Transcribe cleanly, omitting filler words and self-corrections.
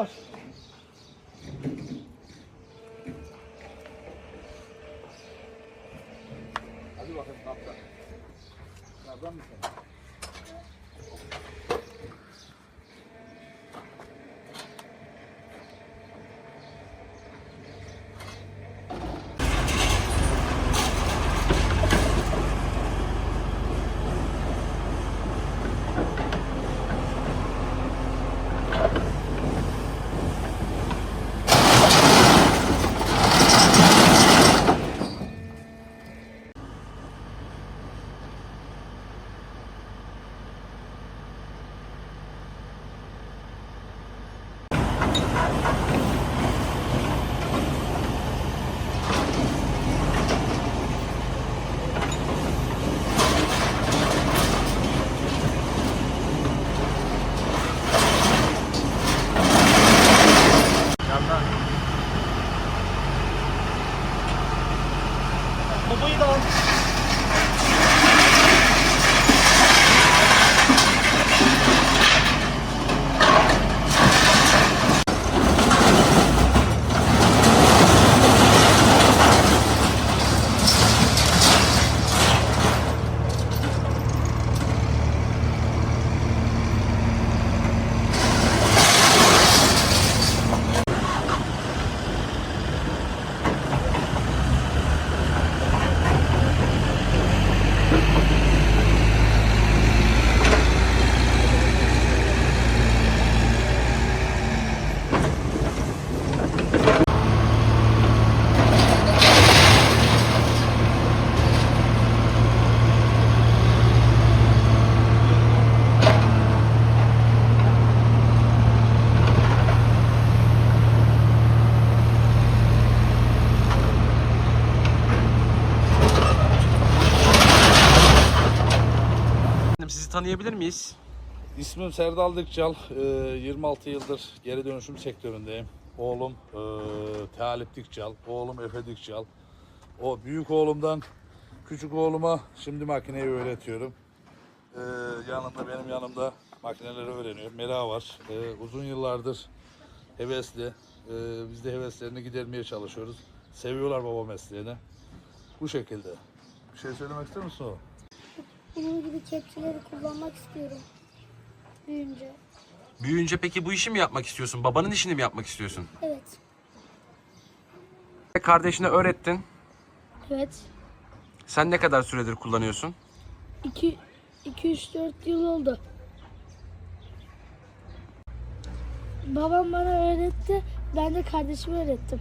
yavaş. Hadi bakalım kaptan. Nereden mi sen? Babayı da al. Sizi tanıyabilir miyiz? İsmim Serdal Dikcal. 26 yıldır geri dönüşüm sektöründeyim. Oğlum Talip Dikcal, oğlum Efe Dikcal. O büyük oğlumdan küçük oğluma şimdi makineyi öğretiyorum. Benim yanımda makineleri öğreniyor. Mera var. Uzun yıllardır hevesli. Biz de heveslerini gidermeye çalışıyoruz. Seviyorlar baba mesleğini. Bu şekilde. Bir şey söylemek ister misin o? Bunun gibi kepçeleri kullanmak istiyorum büyüyünce. Büyüyünce peki bu işi mi yapmak istiyorsun? Babanın işini mi yapmak istiyorsun? Evet. Kardeşine öğrettin. Evet. Sen ne kadar süredir kullanıyorsun? 2-3-4 yıl oldu. Babam bana öğretti, ben de kardeşime öğrettim.